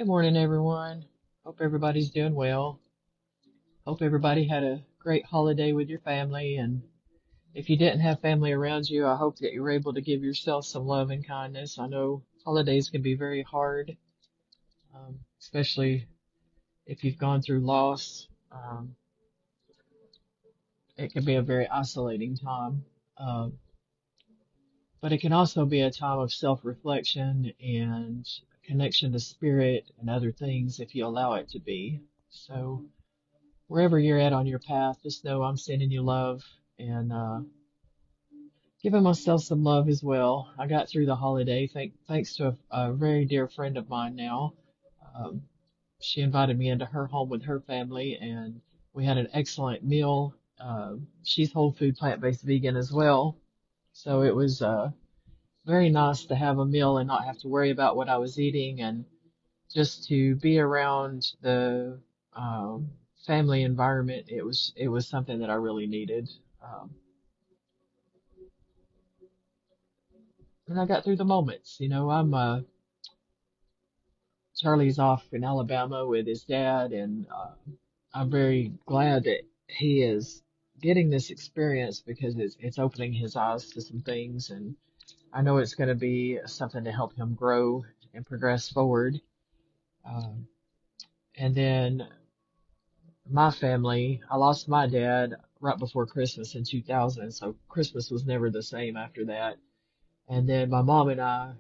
Good morning, everyone. Hope everybody's doing well. Hope everybody had a great holiday with your family. And if you didn't have family around you, I hope that you were able to give yourself some love and kindness. I know holidays can be very hard, especially if you've gone through loss. It can be a very isolating time. Um, but it can also be a time of self-reflection and connection to spirit and other things if you allow it to be. So, wherever you're at on your path, just know I'm sending you love and giving myself some love as well. I got through the holiday thanks to a very dear friend of mine now. Um, she invited me into her home with her family, and we had an excellent meal. She's whole food, plant-based vegan as well, so it was very nice to have a meal and not have to worry about what I was eating and just to be around the um, family environment. It was something that I really needed. Um, and I got through the moments. I'm Charlie's off in Alabama with his dad, and I'm very glad that he is getting this experience because it's opening his eyes to some things, and I know it's going to be something to help him grow and progress forward. Um, and then my family, I lost my dad right before Christmas in 2000, so Christmas was never the same after that. And then my mom and I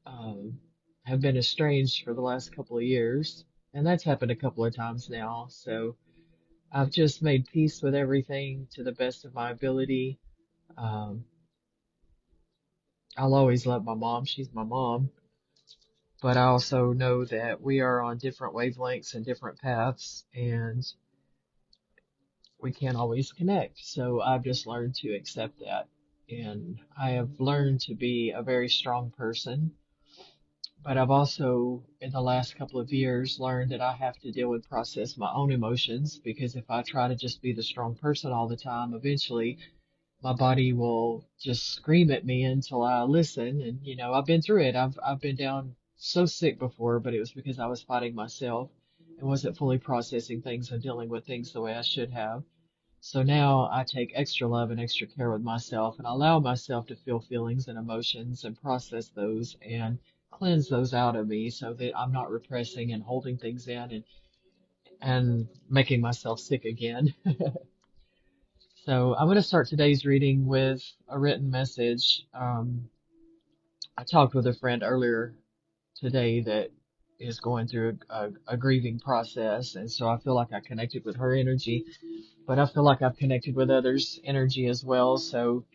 um, have been estranged for the last couple of years, and that's happened a couple of times now. So I've just made peace with everything to the best of my ability. Um, I'll always love my mom. She's my mom. But I also know that we are on different wavelengths and different paths, and we can't always connect. So I've just learned to accept that. And I have learned to be a very strong person, but I've also, in the last couple of years, learned that I have to deal and process my own emotions because if I try to just be the strong person all the time, eventually my body will just scream at me until I listen. And, I've been through it. I've been down so sick before, but it was because I was fighting myself and wasn't fully processing things and dealing with things the way I should have. So now I take extra love and extra care with myself and allow myself to feel feelings and emotions and process those and cleanse those out of me so that I'm not repressing and holding things in and making myself sick again. So I'm going to start today's reading with a written message. I talked with a friend earlier today that is going through a grieving process, and so I feel like I connected with her energy, but I feel like I've connected with others' energy as well. So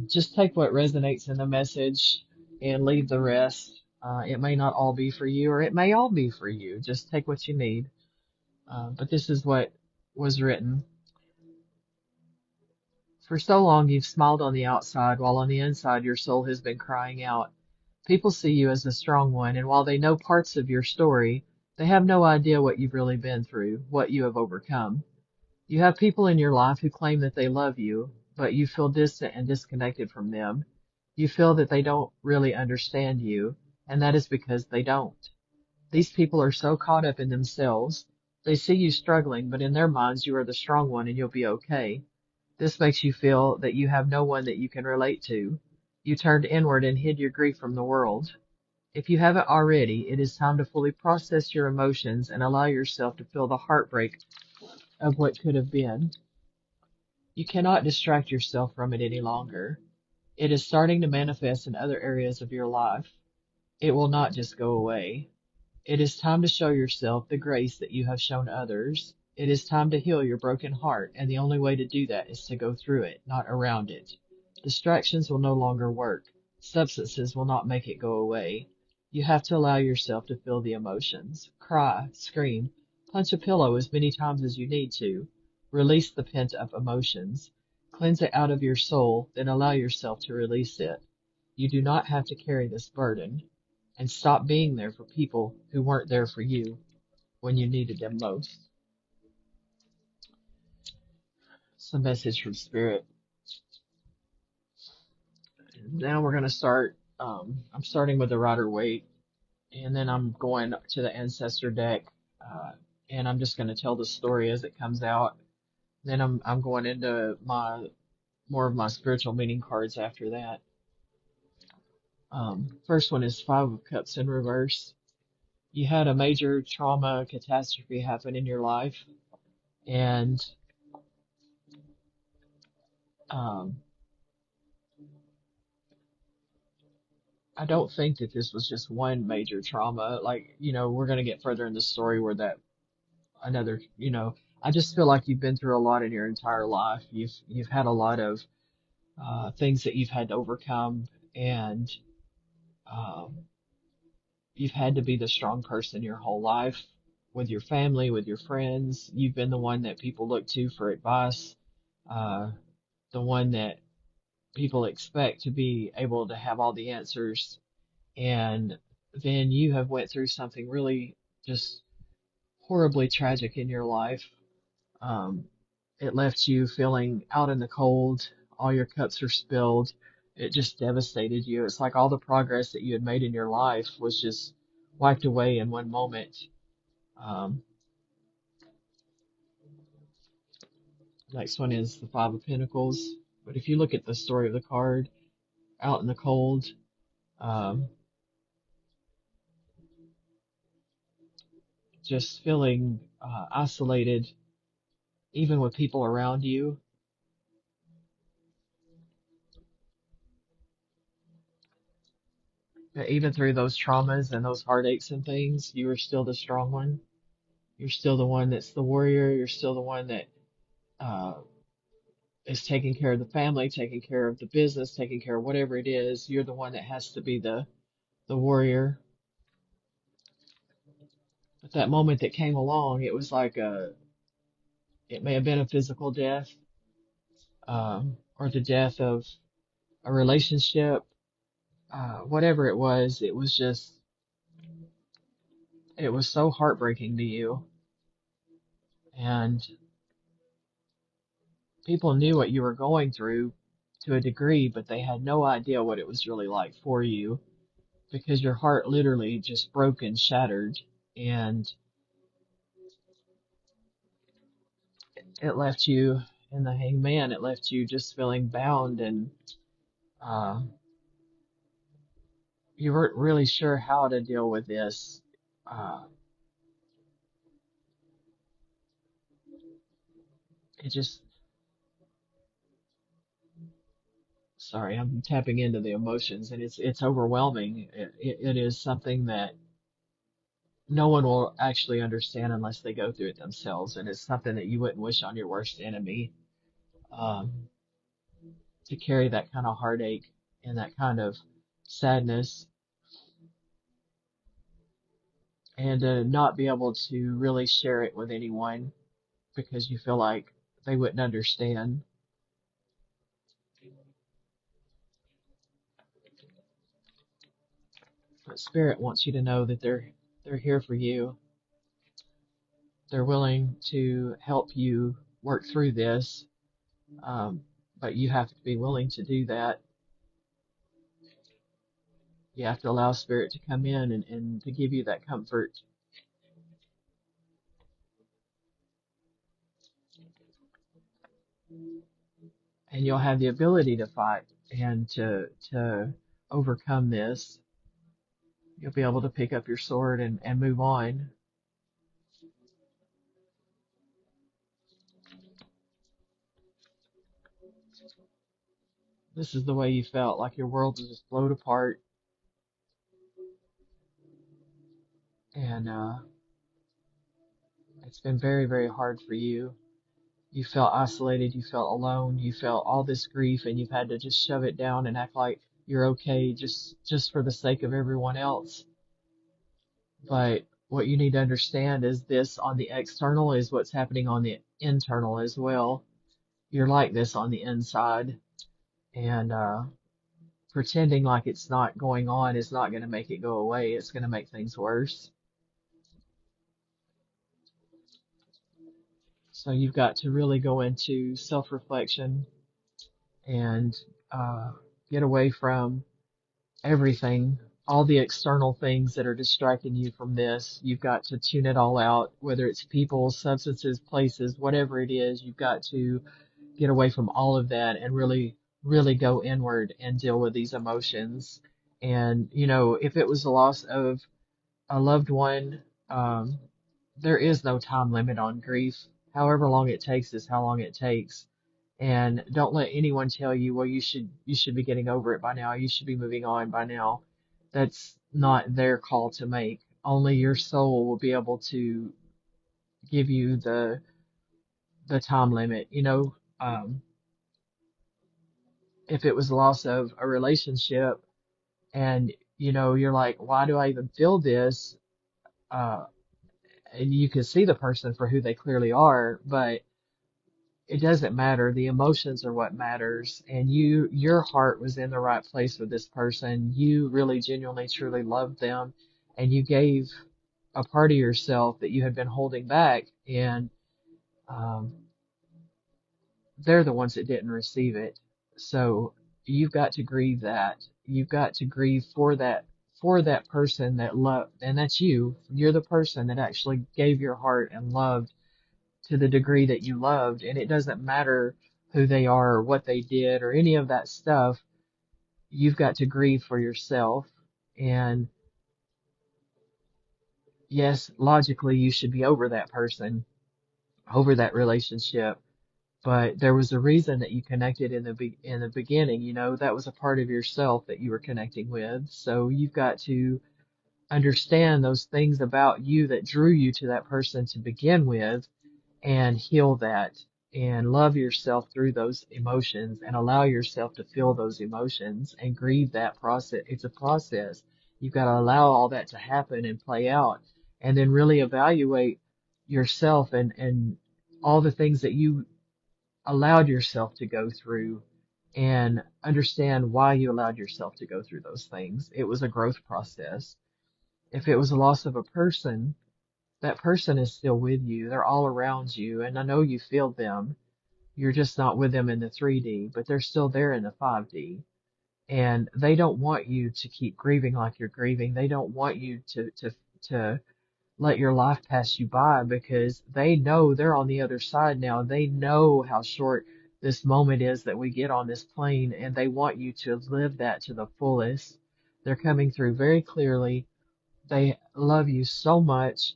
just take what resonates in the message and leave the rest. It may not all be for you, or it may all be for you. Just take what you need. But this is what was written. For so long you've smiled on the outside, while on the inside your soul has been crying out. People see you as the strong one, and while they know parts of your story, they have no idea what you've really been through, what you have overcome. You have people in your life who claim that they love you, but you feel distant and disconnected from them. You feel that they don't really understand you, and that is because they don't. These people are so caught up in themselves. They see you struggling, but in their minds you are the strong one and you'll be okay. This makes you feel that you have no one that you can relate to. You turned inward and hid your grief from the world. If you haven't already, it is time to fully process your emotions and allow yourself to feel the heartbreak of what could have been. You cannot distract yourself from it any longer. It is starting to manifest in other areas of your life. It will not just go away. It is time to show yourself the grace that you have shown others. It is time to heal your broken heart, and the only way to do that is to go through it, not around it. Distractions will no longer work. Substances will not make it go away. You have to allow yourself to feel the emotions. Cry, scream, punch a pillow as many times as you need to. Release the pent-up emotions. Cleanse it out of your soul, then allow yourself to release it. You do not have to carry this burden. And stop being there for people who weren't there for you when you needed them most. It's a message from Spirit. Now we're going to start. I'm starting with the Rider Waite, and then I'm going to the ancestor deck, uh, and I'm just going to tell the story as it comes out. Then I'm going into my more of my spiritual meaning cards after that. First one is Five of Cups in reverse. You had a major trauma catastrophe happen in your life, and um, I don't think that this was just one major trauma. Like, we're going to get further in the story where that another, I just feel like you've been through a lot in your entire life. You've had a lot of things that you've had to overcome, and um, you've had to be the strong person your whole life with your family, with your friends. You've been the one that people look to for advice, uh, the one that people expect to be able to have all the answers. And then you have went through something really just horribly tragic in your life. Um, it left you feeling out in the cold. All your cups are spilled. It just devastated you. It's like all the progress that you had made in your life was just wiped away in one moment. Um, Next one is the Five of Pentacles. But if you look at the story of the card, out in the cold, um, just feeling isolated, even with people around you. But even through those traumas and those heartaches and things, you are still the strong one. You're still the one that's the warrior. You're still the one that uh, is taking care of the family, taking care of the business, taking care of whatever it is. You're the one that has to be the warrior. But that moment that came along, it was like it may have been a physical death, or the death of a relationship, whatever it was just, it was so heartbreaking to you. And people knew what you were going through to a degree, but they had no idea what it was really like for you because your heart literally just broke and shattered. And it left you in the hangman. It left you just feeling bound, and uh, you weren't really sure how to deal with this. Uh, it just, sorry, I'm tapping into the emotions, and it's overwhelming. It is something that no one will actually understand unless they go through it themselves, and it's something that you wouldn't wish on your worst enemy. Um, to carry that kind of heartache and that kind of sadness, and to not be able to really share it with anyone because you feel like they wouldn't understand. But Spirit wants you to know that they're here for you. They're willing to help you work through this, but you have to be willing to do that. You have to allow Spirit to come in and to give you that comfort. And you'll have the ability to fight and to overcome this. You'll be able to pick up your sword and move on. This is the way you felt, like your world was just blowed apart, and it's been very, very hard for you. You felt isolated, you felt alone, you felt all this grief, and you've had to just shove it down and act like you're okay just for the sake of everyone else. But what you need to understand is this on the external is what's happening on the internal as well. You're like this on the inside, and pretending like it's not going on is not going to make it go away. It's going to make things worse. So you've got to really go into self-reflection and uh, get away from everything all the external things that are distracting you from this. You've got to tune it all out, whether it's people, substances, places, whatever it is. You've got to get away from all of that and really, really go inward and deal with these emotions. And, if it was the loss of a loved one, um, there is no time limit on grief. However long it takes is how long it takes. And don't let anyone tell you, well, you should be getting over it by now. You should be moving on by now. That's not their call to make. Only your soul will be able to give you the time limit. If it was loss of a relationship and you're like, why do I even feel this? Uh, and you can see the person for who they clearly are, but it doesn't matter. The emotions are what matters. And your heart was in the right place with this person. You really genuinely, truly loved them, and you gave a part of yourself that you had been holding back. And um, they're the ones that didn't receive it. So you've got to grieve that. You've got to grieve for that person that loved, and that's you. You're the person that actually gave your heart and loved to the degree that you loved, and it doesn't matter who they are or what they did or any of that stuff. You've got to grieve for yourself. And yes, logically, you should be over that person, over that relationship. But there was a reason that you connected in the beginning. That was a part of yourself that you were connecting with. So you've got to understand those things about you that drew you to that person to begin with, and heal that and love yourself through those emotions and allow yourself to feel those emotions and grieve that process. It's a process. You've got to allow all that to happen and play out, and then really evaluate yourself and all the things that you allowed yourself to go through, and understand why you allowed yourself to go through those things. It was a growth process. If it was a loss of a person, that person is still with you. They're all around you, and I know you feel them. You're just not with them in the 3D, but they're still there in the 5D. And they don't want you to keep grieving like you're grieving. They don't want you to let your life pass you by, because they know they're on the other side now. They know how short this moment is that we get on this plane, and they want you to live that to the fullest. They're coming through very clearly. They love you so much.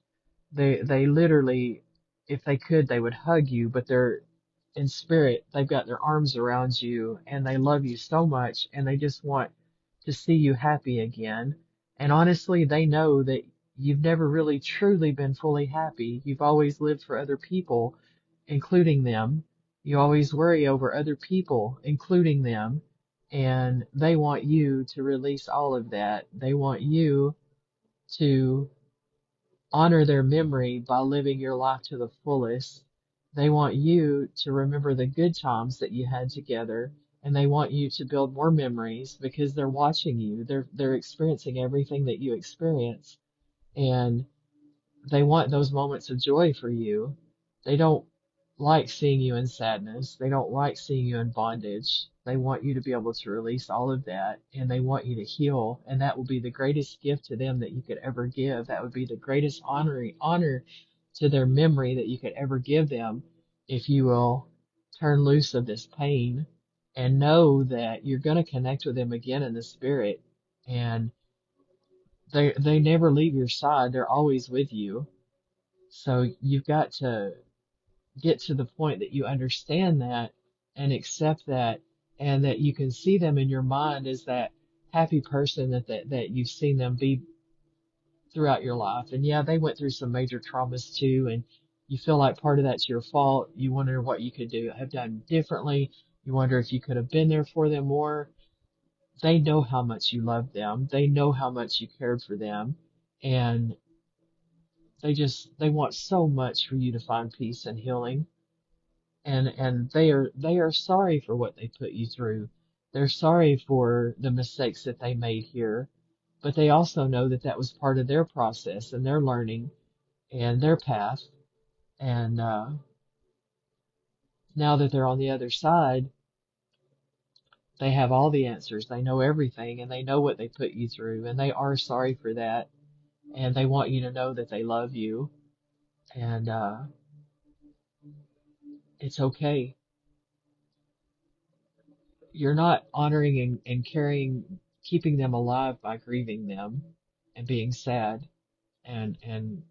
They literally, if they could, they would hug you, but they're in spirit. They've got their arms around you, and they love you so much, and they just want to see you happy again. And honestly, they know that you've never really truly been fully happy. You've always lived for other people, including them. You always worry over other people, including them. And they want you to release all of that. They want you to honor their memory by living your life to the fullest. They want you to remember the good times that you had together, and they want you to build more memories because they're watching you. They're experiencing everything that you experience, and they want those moments of joy for you. They don't like seeing you in sadness. They don't like seeing you in bondage. They want you to be able to release all of that, and they want you to heal. And that will be the greatest gift to them that you could ever give. That would be the greatest honor to their memory that you could ever give them, if you will turn loose of this pain and know that you're going to connect with them again in the spirit. And they never leave your side. They're always with you. So you've got to get to the point that you understand that and accept that, and that you can see them in your mind as that happy person that you've seen them be throughout your life. And yeah, they went through some major traumas too, and you feel like part of that's your fault. You wonder what you could have done differently. You wonder if you could have been there for them more. They know how much you love them. They know how much you cared for them. And they want so much for you to find peace and healing. And they are sorry for what they put you through. They're sorry for the mistakes that they made here, but they also know that that was part of their process and their learning and their path. And now that they're on the other side, They have all the answers. They know everything and they know what they put you through and they are sorry for that. And they want you to know that they love you and, it's okay. You're not honoring and carrying, keeping them alive by grieving them and being sad and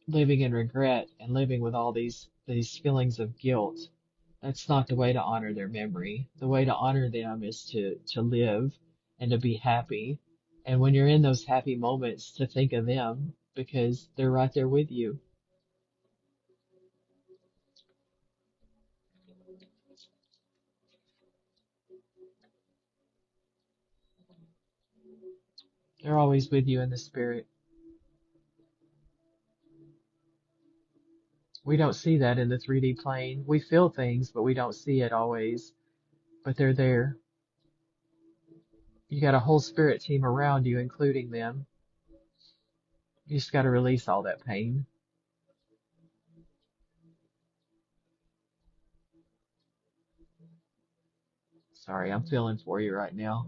living in regret and living with all these feelings of guilt. That's not the way to honor their memory. The way to honor them is to live and to be happy. And when you're in those happy moments, to think of them because they're right there with you. They're always with you in the spirit. We don't see that in the 3D plane. We feel things, but we don't see it always. But they're there. You got a whole spirit team around you, including them. You just got to release all that pain. Sorry, I'm feeling for you right now.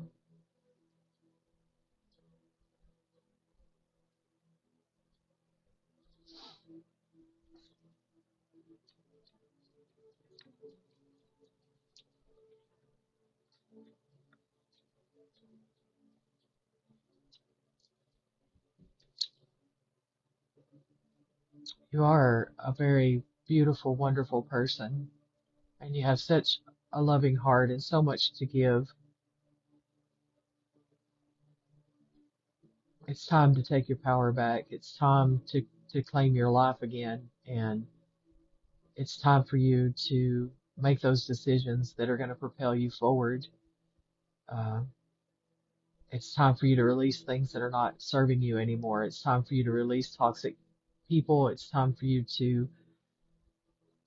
You are a very beautiful, wonderful person, and you have such a loving heart and so much to give. It's time to take your power back. It's time to claim your life again, and it's time for you to make those decisions that are going to propel you forward. Uh, it's time for you to release things that are not serving you anymore. It's time for you to release toxic people. It's time for you to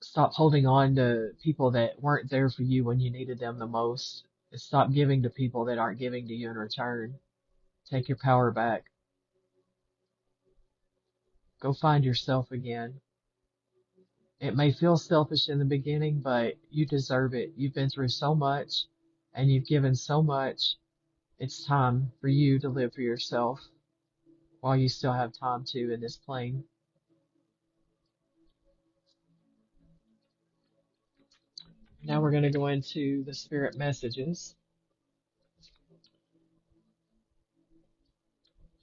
stop holding on to people that weren't there for you when you needed them the most. Stop giving to people that aren't giving to you in return. Take your power back. Go find yourself again. It may feel selfish in the beginning, but you deserve it. You've been through so much and you've given so much. It's time for you to live for yourself while you still have time to in this plane. Now we're going to go into the spirit messages.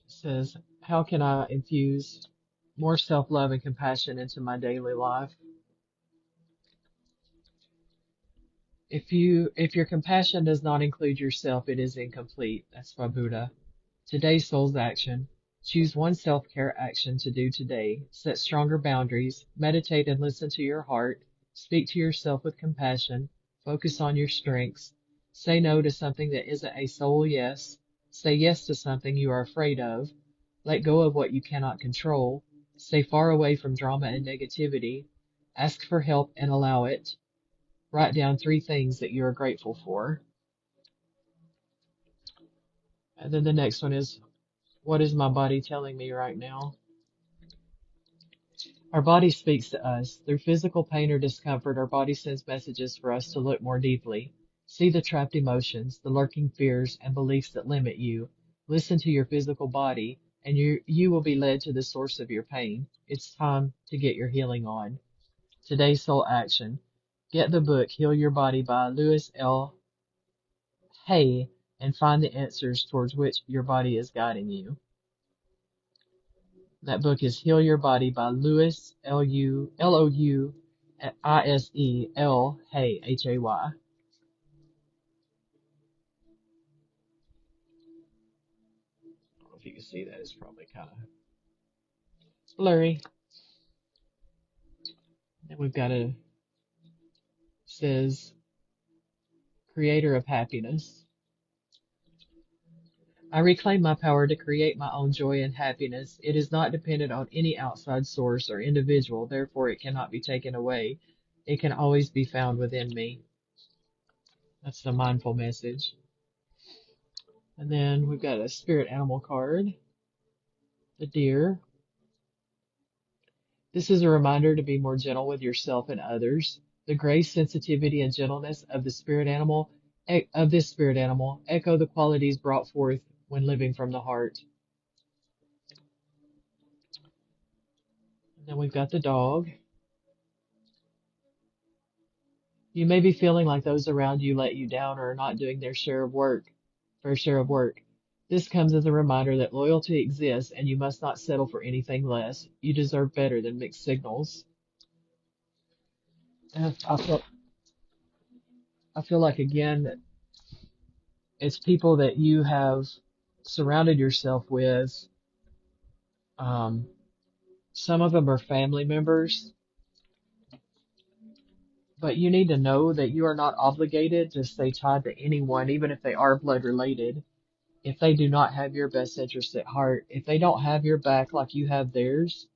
It says, how can I infuse more self-love and compassion into my daily life? If your compassion does not include yourself, it is incomplete. That's by Buddha. Today's soul's action. Choose one self-care action to do today. Set stronger boundaries. Meditate and listen to your heart. Speak to yourself with compassion. Focus on your strengths. Say no to something that isn't a soul yes. Say yes to something you are afraid of. Let go of what you cannot control. Stay far away from drama and negativity. Ask for help and allow it. Write down 3 things that you are grateful for. And then the next one is, what is my body telling me right now? Our body speaks to us. Through physical pain or discomfort, our body sends messages for us to look more deeply. See the trapped emotions, the lurking fears and beliefs that limit you. Listen to your physical body, and you will be led to the source of your pain. It's time to get your healing on. Today's soul action. Get the book Heal Your Body by Lewis L. Hay and find the answers towards which your body is guiding you. That book is Heal Your Body by Louis, L-O-U-I-S-E-L, Hay, Hay. I don't know if you can see that. It's probably kind of blurry. Then we've got says, Creator of Happiness. I reclaim my power to create my own joy and happiness. It is not dependent on any outside source or individual, therefore it cannot be taken away. It can always be found within me. That's the mindful message. And then we've got a spirit animal card, the deer. This is a reminder to be more gentle with yourself and others. The grace, sensitivity, and gentleness of the spirit animal of this spirit animal echo the qualities brought forth when living from the heart. And then we've got the dog. You may be feeling like those around you let you down or are not doing fair share of work. This comes as a reminder that loyalty exists and you must not settle for anything less. You deserve better than mixed signals. And I feel like again, it's people that you have surrounded yourself with. Um, some of them are family members, but you need to know that you are not obligated to stay tied to anyone, even if they are blood related. If they do not have your best interest at heart, if they don't have your back like you have theirs,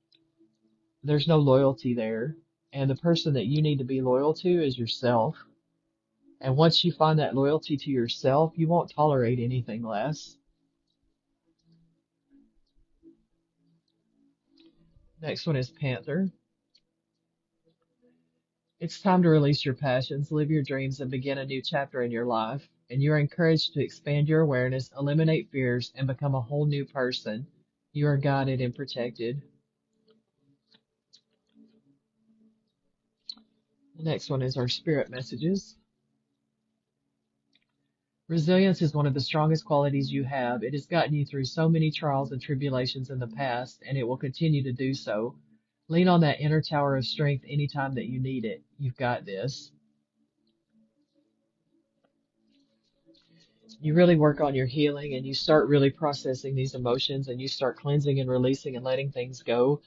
there's no loyalty there. And the person that you need to be loyal to is yourself. And once you find that loyalty to yourself, you won't tolerate anything less. Next one is Panther. It's time to release your passions, live your dreams, and begin a new chapter in your life. And you're encouraged to expand your awareness, eliminate fears, and become a whole new person. You are guided and protected. The next one is our spirit messages. Resilience is one of the strongest qualities you have. It has gotten you through so many trials and tribulations in the past, and it will continue to do so. Lean on that inner tower of strength anytime that you need it. You've got this. You really work on your healing and you start really processing these emotions and you start cleansing and releasing and letting things go.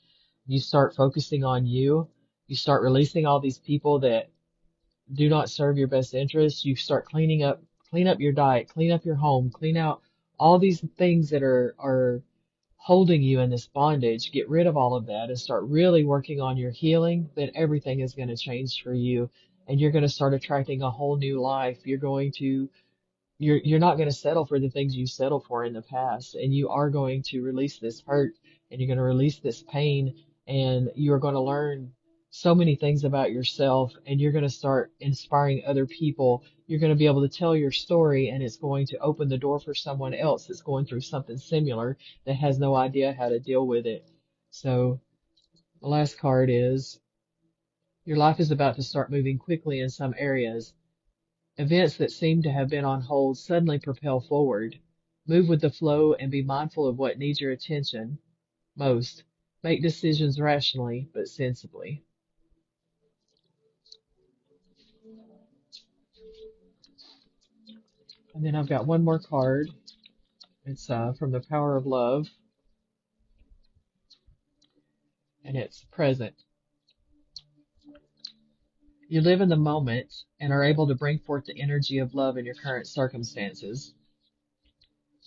You start focusing on you. You start releasing all these people that do not serve your best interests. You start clean up your diet, clean up your home, clean out all these things that are holding you in this bondage. Get rid of all of that and start really working on your healing. Then everything is going to change for you and you're going to start attracting a whole new life. You're not going to settle for the things you settled for in the past, and you are going to release this hurt and you're going to release this pain, and you are going to learn so many things about yourself, and you're going to start inspiring other people. You're going to be able to tell your story, and it's going to open the door for someone else that's going through something similar that has no idea how to deal with it. So the last card is your life is about to start moving quickly in some areas. Events that seem to have been on hold suddenly propel forward. Move with the flow and be mindful of what needs your attention most. Make decisions rationally but sensibly. And then I've got one more card. It's from the Power of Love, and it's present. You live in the moment and are able to bring forth the energy of love in your current circumstances.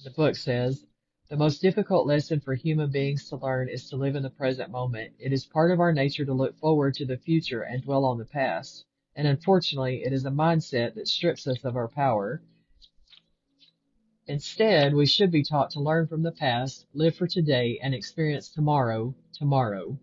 The book says, the most difficult lesson for human beings to learn is to live in the present moment. It is part of our nature to look forward to the future and dwell on the past. And unfortunately, it is a mindset that strips us of our power. Instead, we should be taught to learn from the past, live for today, and experience tomorrow, tomorrow.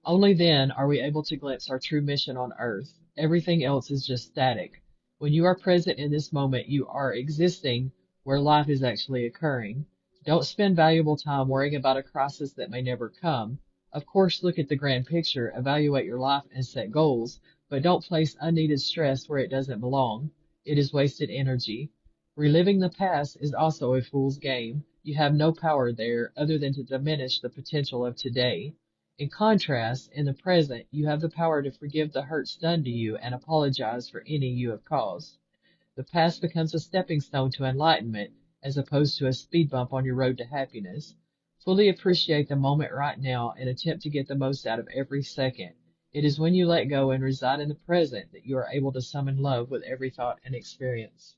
Only then are we able to glimpse our true mission on earth. Everything else is just static. When you are present in this moment, you are existing where life is actually occurring. Don't spend valuable time worrying about a crisis that may never come. Of course, look at the grand picture, evaluate your life, and set goals, but don't place unneeded stress where it doesn't belong. It is wasted energy. Reliving the past is also a fool's game. You have no power there other than to diminish the potential of today. In contrast, in the present, you have the power to forgive the hurts done to you and apologize for any you have caused. The past becomes a stepping stone to enlightenment as opposed to a speed bump on your road to happiness. Fully appreciate the moment right now and attempt to get the most out of every second. It is when you let go and reside in the present that you are able to summon love with every thought and experience.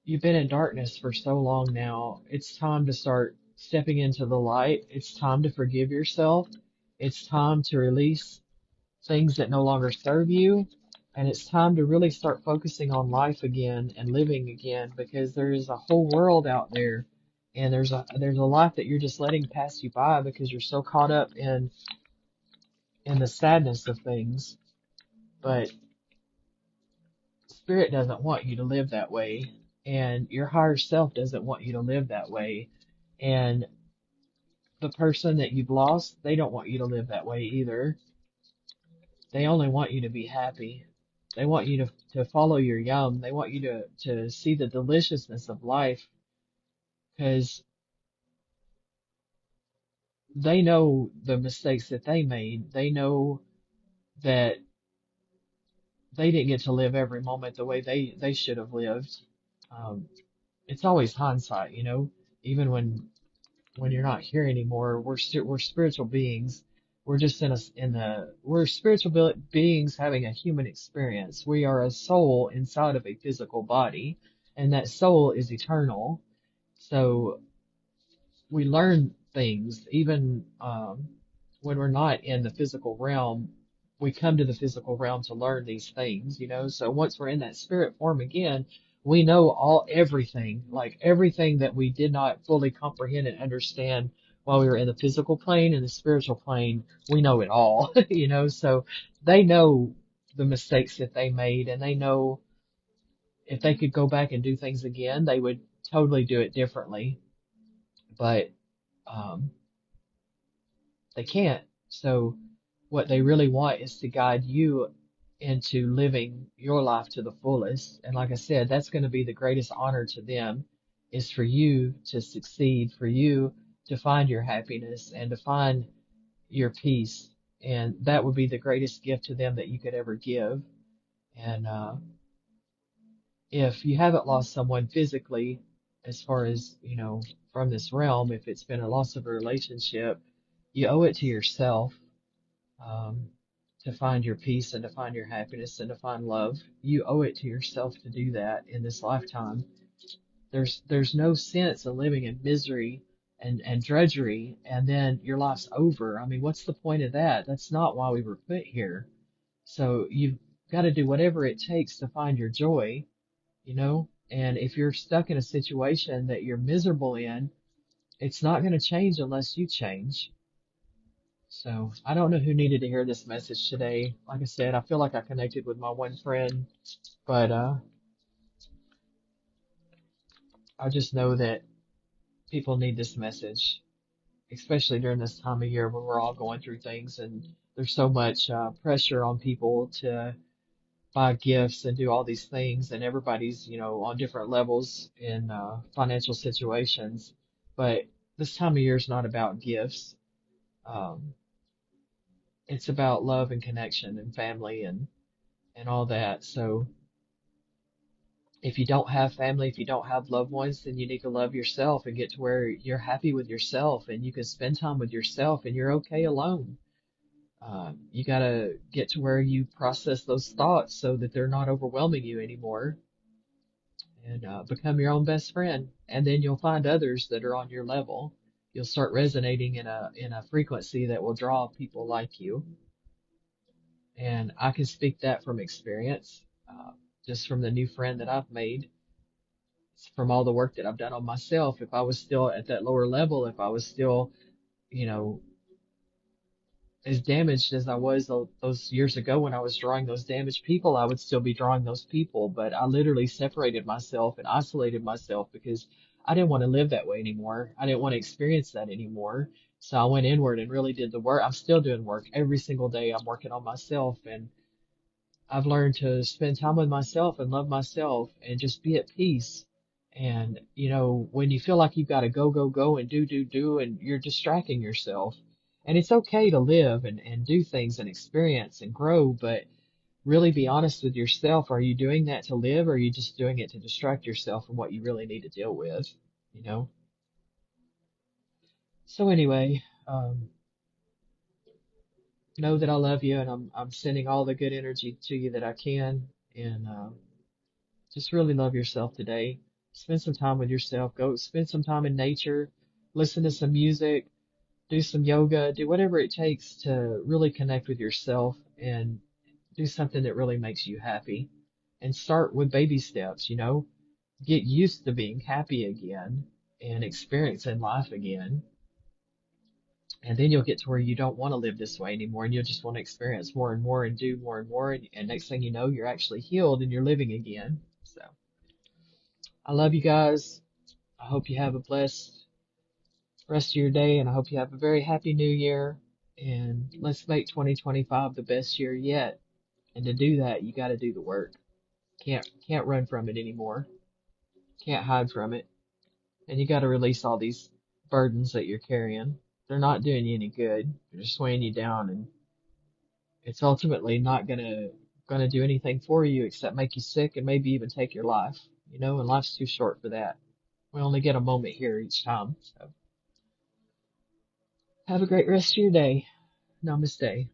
You've been in darkness for so long now. It's time to start stepping into the light. It's time to forgive yourself. It's time to release things that no longer serve you. And it's time to really start focusing on life again and living again, because there is a whole world out there, and there's a life that you're just letting pass you by because you're so caught up in the sadness of things. But spirit doesn't want you to live that way, and your higher self doesn't want you to live that way. And the person that you've lost, they don't want you to live that way either. They only want you to be happy. They want you to follow your yum. They want you to see the deliciousness of life because they know the mistakes that they made. They know that they didn't get to live every moment the way they should have lived. Um, it's always hindsight, you know, even when you're not here anymore, we're spiritual beings. We're just we're spiritual beings having a human experience. We are a soul inside of a physical body, and that soul is eternal. So we learn things even when we're not in the physical realm. We come to the physical realm to learn these things, you know. So once we're in that spirit form again, we know everything, like everything that we did not fully comprehend and understand while we were in the physical plane and the spiritual plane. We know it all, you know. So they know the mistakes that they made, and they know if they could go back and do things again, they would totally do it differently. But um, they can't. So what they really want is to guide you into living your life to the fullest. And like I said, that's going to be the greatest honor to them, is for you to succeed, for you to find your happiness and to find your peace. And that would be the greatest gift to them that you could ever give. And if you haven't lost someone physically, as far as, you know, from this realm, if it's been a loss of a relationship, you owe it to yourself, um, to find your peace and to find your happiness and to find love. You owe it to yourself to do that in this lifetime. There's no sense in living in misery and drudgery and then your life's over. I mean, what's the point of that? That's not why we were put here. So you've got to do whatever it takes to find your joy, you know? And if you're stuck in a situation that you're miserable in, it's not going to change unless you change. So I don't know who needed to hear this message today. Like I said, I feel like I connected with my one friend, but I just know that people need this message, especially during this time of year when we're all going through things and there's so much pressure on people to buy gifts and do all these things, and everybody's, you know, on different levels in financial situations. But this time of year is not about gifts. Um, it's about love and connection and family and all that. So if you don't have family, if you don't have loved ones, then you need to love yourself and get to where you're happy with yourself and you can spend time with yourself and you're okay alone. You got to get to where you process those thoughts so that they're not overwhelming you anymore, and become your own best friend. And then you'll find others that are on your level. You'll start resonating in a frequency that will draw people like you. And I can speak that from experience, just from the new friend that I've made, from all the work that I've done on myself. If I was still at that lower level, if I was still, you know, as damaged as I was those years ago when I was drawing those damaged people, I would still be drawing those people. But I literally separated myself and isolated myself because I didn't want to live that way anymore. I didn't want to experience that anymore. So I went inward and really did the work. I'm still doing work every single day. I'm working on myself, and I've learned to spend time with myself and love myself and just be at peace. And, you know, when you feel like you've got to go, go, go and do, and you're distracting yourself. And it's okay to live and do things and experience and grow, but really be honest with yourself. Are you doing that to live, or are you just doing it to distract yourself from what you really need to deal with, you know? So anyway, know that I love you, and I'm sending all the good energy to you that I can. And, just really love yourself today. Spend some time with yourself. Go spend some time in nature. Listen to some music. Do some yoga. Do whatever it takes to really connect with yourself and do something that really makes you happy. And start with baby steps, you know. Get used to being happy again and experiencing life again. And then you'll get to where you don't want to live this way anymore and you'll just want to experience more and more and do more and more. And next thing you know, you're actually healed and you're living again. So I love you guys. I hope you have a blessed rest of your day and I hope you have a very happy new year. And let's make 2025 the best year yet. And to do that, you got to do the work. Can't run from it anymore. Can't hide from it. And you got to release all these burdens that you're carrying. They're not doing you any good. They're just weighing you down, and it's ultimately not gonna do anything for you except make you sick and maybe even take your life. You know, and life's too short for that. We only get a moment here each time. So have a great rest of your day. Namaste.